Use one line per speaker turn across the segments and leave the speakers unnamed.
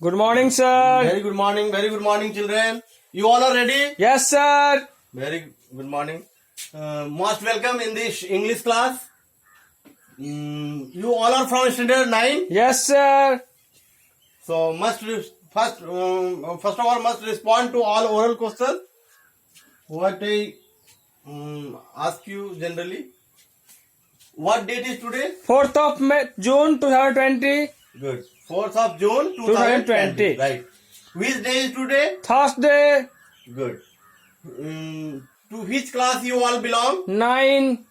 Good morning, sir.
Very good morning, children. You all are ready?
Yes, sir.
Very good morning. Most welcome in this English class. You all are from standard 9.
Yes, sir.
So first of all must respond to all oral questions. What I ask you generally. What date is today?
4th of June 2020.
Good. 4th of June
2020.
Right. Which day is today?
Thursday,
Good. To which class you all belong?
9.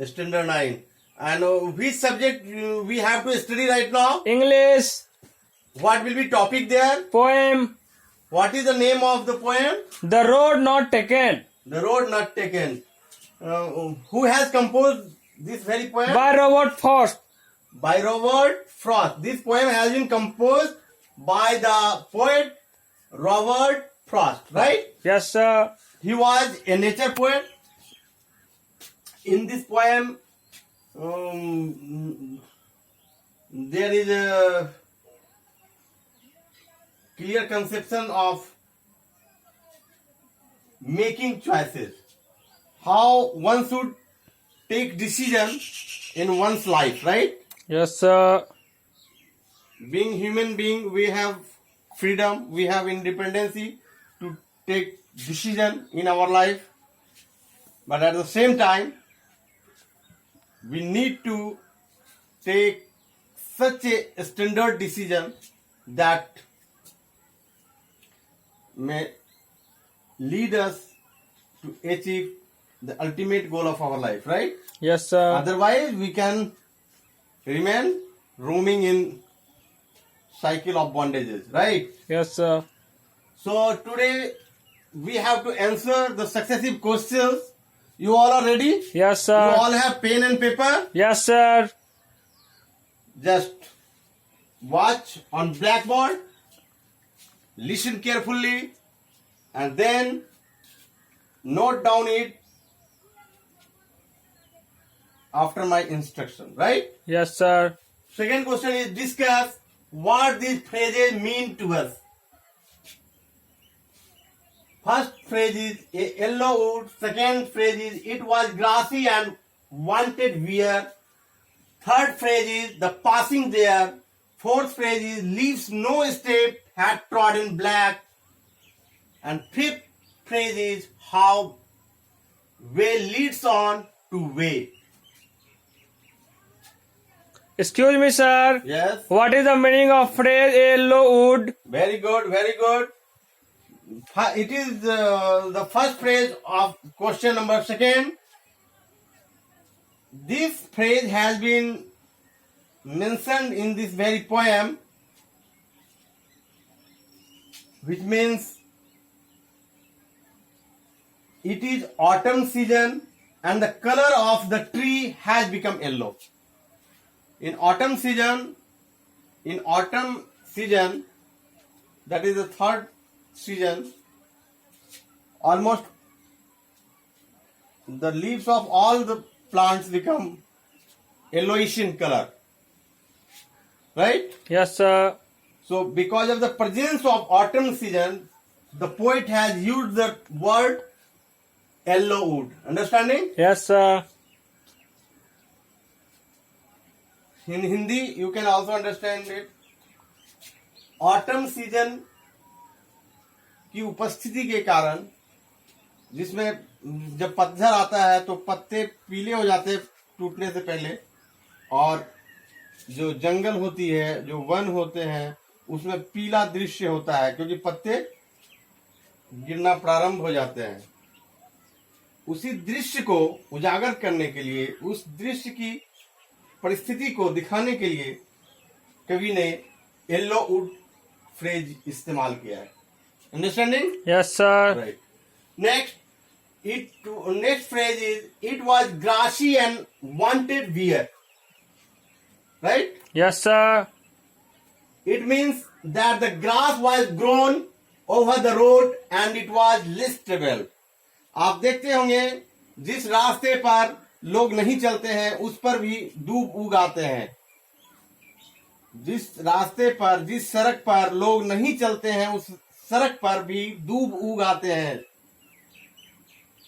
Standard 9. And which subject we have to study right now?
English,
What will be topic there?
poem,
What is the name of the poem?
The Road Not Taken.
The Road Not Taken. Who has composed this very poem?
By Robert Frost.
By Robert Frost. This poem has been composed by the poet Robert Frost, right?
Yes, sir.
He was a nature poet. In this poem, there is a clear conception of making choices. How one should take decision in one's life, right?
Yes, sir.
Being human being, we have freedom, we have independency to take decision in our life, but at the same time we need to take such a standard decision that may lead us to achieve the ultimate goal of our life, right?
Yes, sir.
Otherwise we can remain roaming in cycle of bondages, right?
Yes, sir.
So today we have to answer the successive questions. You all are ready?
Yes,
You
sir.
all have pen and paper?
Yes, sir.
Just watch on blackboard, listen carefully, and then note down it after my instruction, right?
Yes, sir.
Second question is discuss what these phrases mean to us. First phrase is a yellow wood. Second phrase is it was grassy and wanted wear. Third phrase is the passing there. Fourth phrase is leaves no step had trodden black. And fifth phrase is how way leads on to way.
Excuse me, sir.
Yes.
What is the meaning of phrase yellow wood?
Very good, very good. It is the first phrase of question number second. This phrase has been mentioned in this very poem, which means it is autumn season and the color of the tree has become yellow. In autumn season, that is the third season, almost the leaves of all the plants become yellowish in color, right?
Yes, sir.
So because of the presence of autumn season, the poet has used the word yellow wood. Understanding?
Yes, sir.
In Hindi, you can also understand it. Autumn season की उपस्थिति के कारण, जिसमें जब पतझड़ आता है तो पत्ते पीले हो जाते हैं टूटने से पहले, और जो जंगल होती है, जो वन होते हैं, उसमें पीला दृश्य होता है क्योंकि पत्ते गिरना प्रारंभ हो जाते हैं. उसी दृश्य को उजागर करने के लिए, उस दृश्य की परिस्थिति को दिखाने के लिए कवि ने येलो वुड फ्रेज इस्तेमाल किया है. Understanding?
Yes, sir.
Right. Next phrase is it was grassy and wanted wear. Right?
Yes, sir.
It means that the grass was grown over the road and it was listable. आप देखते होंगे जिस रास्ते पर लोग नहीं चलते हैं उस पर भी दूब उग आते हैं. जिस रास्ते पर, जिस सड़क पर लोग नहीं चलते हैं, उस सड़क पर भी दूब उग आते हैं।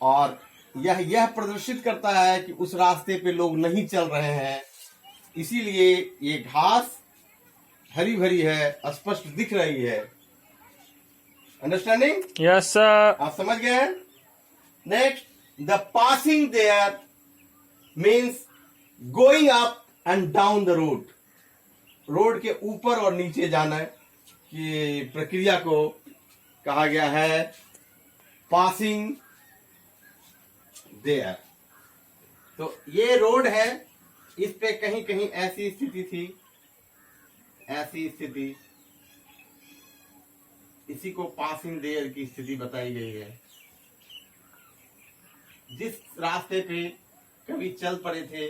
और यह प्रदर्शित करता है कि उस रास्ते पे लोग नहीं चल रहे हैं, इसीलिए ये घास हरी भरी है, स्पष्ट दिख रही है। अंडरस्टैंडिंग?
Yes, sir.
आप समझ गए हैं? Next, the passing there means going up and down the road. Road के ऊपर और नीचे जाना की प्रक्रिया को कहा गया है पासिंग देयर। तो ये रोड है, इस पे कहीं कहीं ऐसी स्थिति थी, ऐसी स्थिति, इसी को पासिंग देयर की स्थिति बताई गई है। जिस रास्ते पे कभी चल पड़े थे,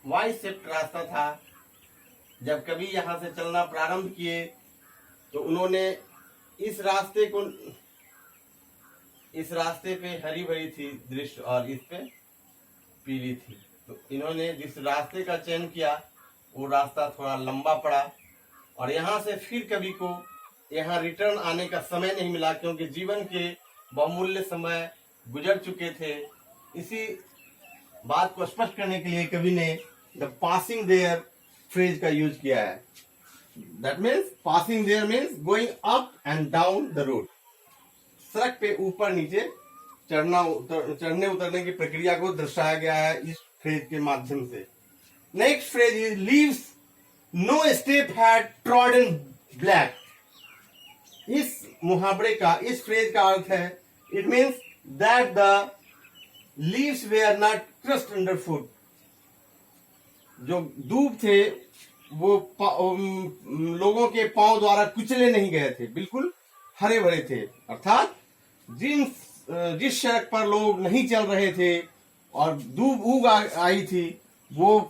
वाई शिफ्ट रास्ता था, जब कभी यहां से चलना प्रारंभ किए तो उन्होंने इस रास्ते पे हरी भरी थी दृश्य और इस पे पीली थी। तो इन्होंने जिस रास्ते का चयन किया वो रास्ता थोड़ा लंबा पड़ा और यहाँ से फिर कभी को यहाँ रिटर्न आने का समय नहीं मिला, क्योंकि जीवन के बहुमूल्य समय गुजर चुके थे। इसी बात को स्पष्ट करने के लिए कवि ने द पासिंग देयर फ्रेज का यूज किया है। That means passing there means going up and down the road. सड़क पे ऊपर नीचे चढ़ने उतरने की प्रक्रिया को दर्शाया गया है इस फ्रेज के माध्यम से। Next phrase is leaves no step had trodden black. इस मुहावरे का, इस फ्रेज का अर्थ है, it means that the leaves were not crushed under foot. जो दूब थे वो लोगों के पांव द्वारा कुचले नहीं गए थे, बिल्कुल हरे भरे थे। अर्थात जिस सड़क पर लोग नहीं चल रहे थे और दूब उग आई थी, वो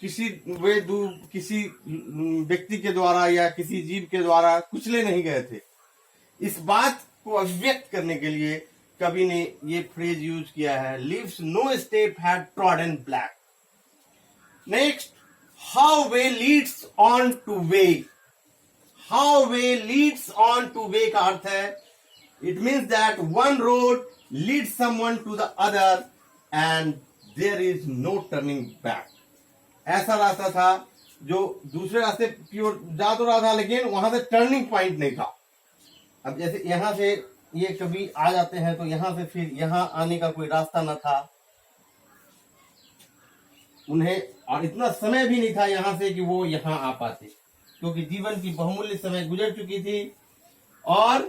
किसी व्यक्ति के द्वारा या किसी जीव के द्वारा कुचले नहीं गए थे। इस बात को अभिव्यक्त करने के लिए कवि ने ये फ्रेज यूज किया है, leaves no step had trodden black. Next, how way Leeds on to way. हाउ वे लीड्स ऑन टू वे का अर्थ है, it means that one road leads someone to the other end there is no turning back. ऐसा रास्ता था जो दूसरे रास्ते की ओर जा तो रहा था, लेकिन वहां से टर्निंग पॉइंट नहीं था। अब जैसे यहां से ये कभी आ जाते हैं तो यहां से फिर यहां आने का कोई रास्ता न था उन्हें, और इतना समय भी नहीं था यहां से कि वो यहां आ पाते, क्योंकि जीवन की बहुमूल्य समय गुजर चुकी थी और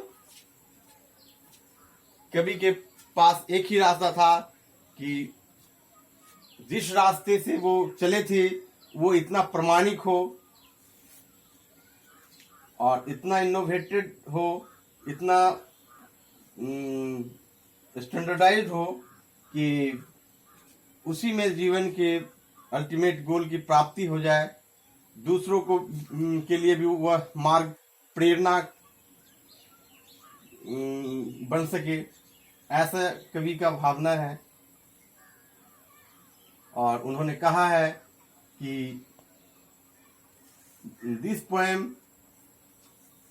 कवि के पास एक ही रास्ता था कि जिस रास्ते से वो चले थे वो इतना प्रमाणिक हो और इतना इनोवेटेड हो, इतना स्टैंडर्डाइज्ड हो कि उसी में जीवन के अल्टीमेट गोल की प्राप्ति हो जाए, दूसरों को के लिए भी वह मार्ग प्रेरणा बन सके, ऐसा कवि का भावना है। और उन्होंने कहा है कि this poem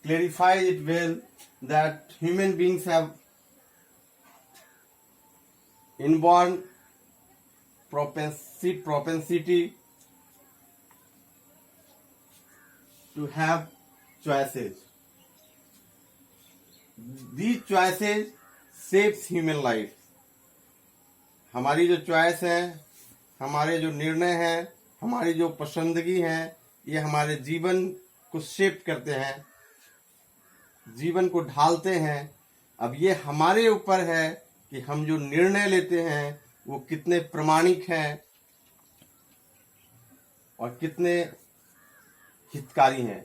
clarifies it well that human beings have inborn propensity to have choices. These choices shapes human life. हमारी जो चॉइस है, हमारे जो निर्णय हैं, हमारी जो पसंदगी हैं, ये हमारे जीवन को शेप करते हैं, जीवन को ढालते हैं। अब ये हमारे ऊपर है कि हम जो निर्णय लेते हैं वो कितने प्रामाणिक हैं और कितने हितकारी हैं।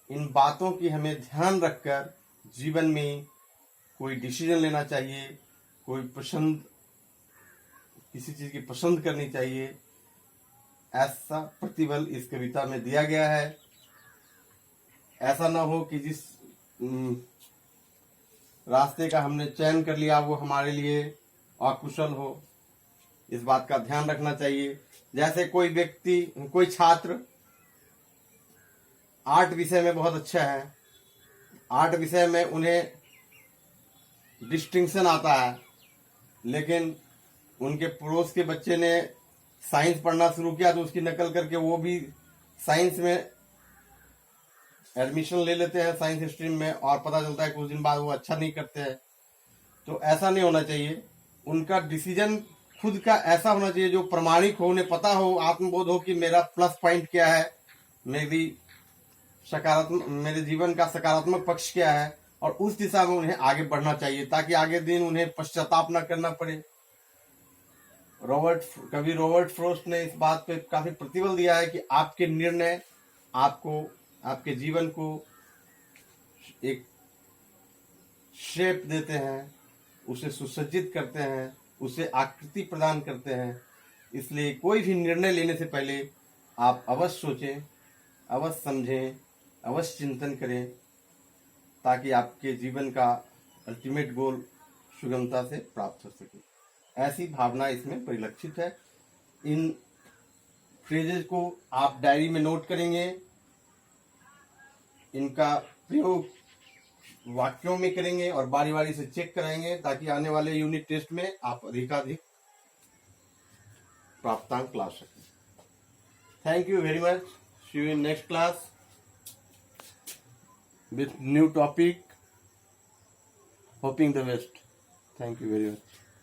इन बातों की हमें ध्यान रखकर जीवन में कोई डिसीजन लेना चाहिए, कोई किसी चीज की पसंद करनी चाहिए, ऐसा प्रतिबल इस कविता में दिया गया है। ऐसा ना हो कि जिस रास्ते का हमने चयन कर लिया वो हमारे लिए अकुशल हो, इस बात का ध्यान रखना चाहिए। जैसे कोई व्यक्ति, कोई छात्र आर्ट विषय में बहुत अच्छा है, आर्ट विषय में उन्हें डिस्टिंक्शन आता है, लेकिन उनके पड़ोस के बच्चे ने साइंस पढ़ना शुरू किया तो उसकी नकल करके वो भी साइंस में एडमिशन ले लेते हैं, साइंस स्ट्रीम में, और पता चलता है कुछ दिन बाद वो अच्छा नहीं करते हैं। तो ऐसा नहीं होना चाहिए। उनका डिसीजन खुद का ऐसा होना चाहिए जो प्रमाणिक हो, उन्हें पता हो, आत्मबोध हो कि मेरा प्लस पॉइंट क्या है, मेरे जीवन का सकारात्मक पक्ष क्या है, और उस दिशा में उन्हें आगे बढ़ना चाहिए ताकि आगे दिन उन्हें पश्चाताप न करना पड़े। कवि रॉबर्ट फ्रोस्ट ने इस बात पे काफी प्रतिबल दिया है कि आपके निर्णय आपको, आपके जीवन को एक शेप देते हैं, उसे सुसज्जित करते हैं, उसे आकृति प्रदान करते हैं। इसलिए कोई भी निर्णय लेने से पहले आप अवश्य सोचें, अवश्य समझें, अवश्य चिंतन करें, ताकि आपके जीवन का अल्टीमेट गोल सुगमता से प्राप्त हो सके। ऐसी भावना इसमें परिलक्षित है। इन फ्रेजेस को आप डायरी में नोट करेंगे, इनका प्रयोग वाक्यों में करेंगे और बारी बारी से चेक कराएंगे ताकि आने वाले यूनिट टेस्ट में आप अधिकाधिक प्राप्तांक ला सकें। Thank you very much. See you in next class with new topic. Hoping the best. Thank you very much.